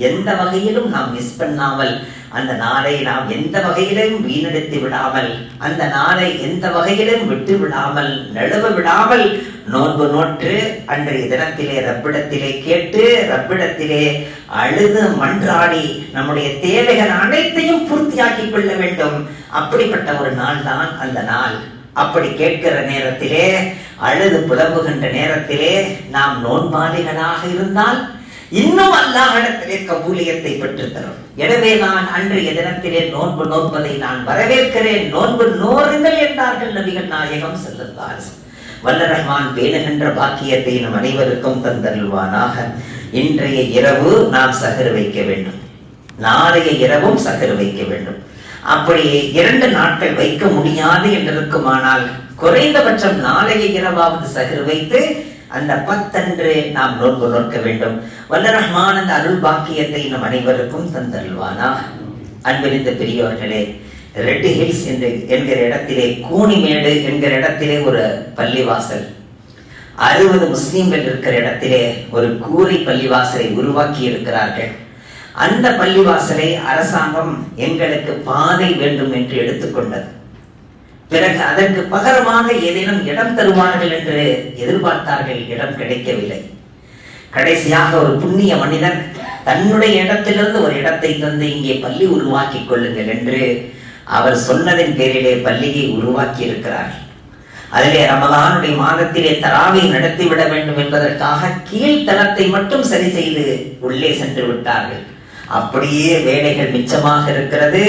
எந்த வகையிலும் நாம் மிஸ் பண்ணாமல், அந்த நாளை நாம் எந்த வகையிலும் வீணடித்து விடாமல், அந்த நாளை எந்த வகையிலும் விட்டு விடாமல், நழுவ விடாமல் நோன்பு நோற்று அன்றைய தினத்திலே ரப்பிடத்திலே கேட்டு, ரப்பிடத்திலே அழுது மன்றாடி நம்முடைய தேவைகள் அனைத்தையும் பூர்த்தியாக்கிக் கொள்ள வேண்டும். அப்படிப்பட்ட ஒரு நாள் தான் அந்த நாள். அப்படி கேட்கிற நேரத்திலே, அழுது புலம்புகின்ற நேரத்திலே நாம் நோன்பாளிகளாக இருந்தால் இன்னும் அல்லாஹ்விடத்திலே கபூலியத்தை பெற்றுத்தரும். எனவே நான் அன்றைய தினத்திலே நோன்பு நோற்பதை நான் வரவேற்கிறேன். நோன்பு நோருங்கள் என்றார்கள் நபிகள் நாயகம் ஸல்லல்லாஹு அலைஹி வஸல்லம். வல்ல ரஹ்மான் பேணுகின்ற பாக்கியத்தை நம் அனைவருக்கும் தந்தருள்வானாக. இன்றைய இரவு நாம் சஹர் வைக்க வேண்டும், நாளைய இரவும் சஹர் வைக்க வேண்டும். அப்படி 2 நாட்கள் வைக்க முடியாது என்றிருக்குமானால் குறைந்தபட்சம் நாளைய இரவாவது சஹர் வைத்து அந்த 10 அன்று நாம் நோன்பு நோக்க வேண்டும். வல்ல ரஹ்மான் அந்த அருள் பாக்கியத்தை நம் அனைவருக்கும் தந்தருள்வானாக. அன்பிருந்த பெரியவர்களே, ரெட் ஹில்ஸ் என்கிற இடத்திலே, கூனிமேடு என்கிற இடத்திலே ஒரு பள்ளிவாசல், 60 முஸ்லிம்கள் இருக்கிற இடத்திலே ஒரு கூரை பள்ளிவாசலை உருவாக்கி இருக்கிறார்கள். அந்த பள்ளிவாசலை அரசாங்கம் எங்களுக்கு பாதை வேண்டும் என்று எடுத்துக்கொண்டது. பிறகு அதற்கு பகரமாக ஏதேனும் இடம் தருவார்கள் என்று எதிர்பார்த்தார்கள். இடம் கிடைக்கவில்லை. கடைசியாக ஒரு புண்ணிய மனிதன் தன்னுடைய இடத்திலிருந்து ஒரு இடத்தை தந்து இங்கே பள்ளி உருவாக்கி கொள்ளுங்கள் என்று அவர் சொன்னதின் பேரிலே பள்ளியை உருவாக்கி இருக்கிறார்கள். அதிலே ரமலானுடைய மாதத்திலே தராவை நடத்திவிட வேண்டும் என்பதற்காக கீழ்த்தளத்தை மட்டும் சரி செய்து உள்ளே சென்று விட்டார்கள். அப்படியே வேலைகள் மிச்சமாக இருக்கிறது.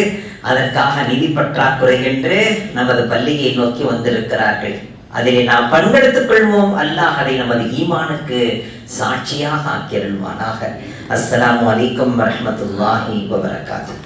அதற்காக நிதி பற்றாக்குறை என்று நமது பள்ளியை நோக்கி வந்திருக்கிறார்கள். அதிலே நாம் பங்கெடுத்துக் கொள்வோம். அல்லாஹ் அதை நமது ஈமானுக்கு சாட்சியாக ஆக்கியருள்வானாக. அஸ்ஸலாமு அலைக்கும் வரஹ்மத்துல்லாஹி வபரகாத்துஹு.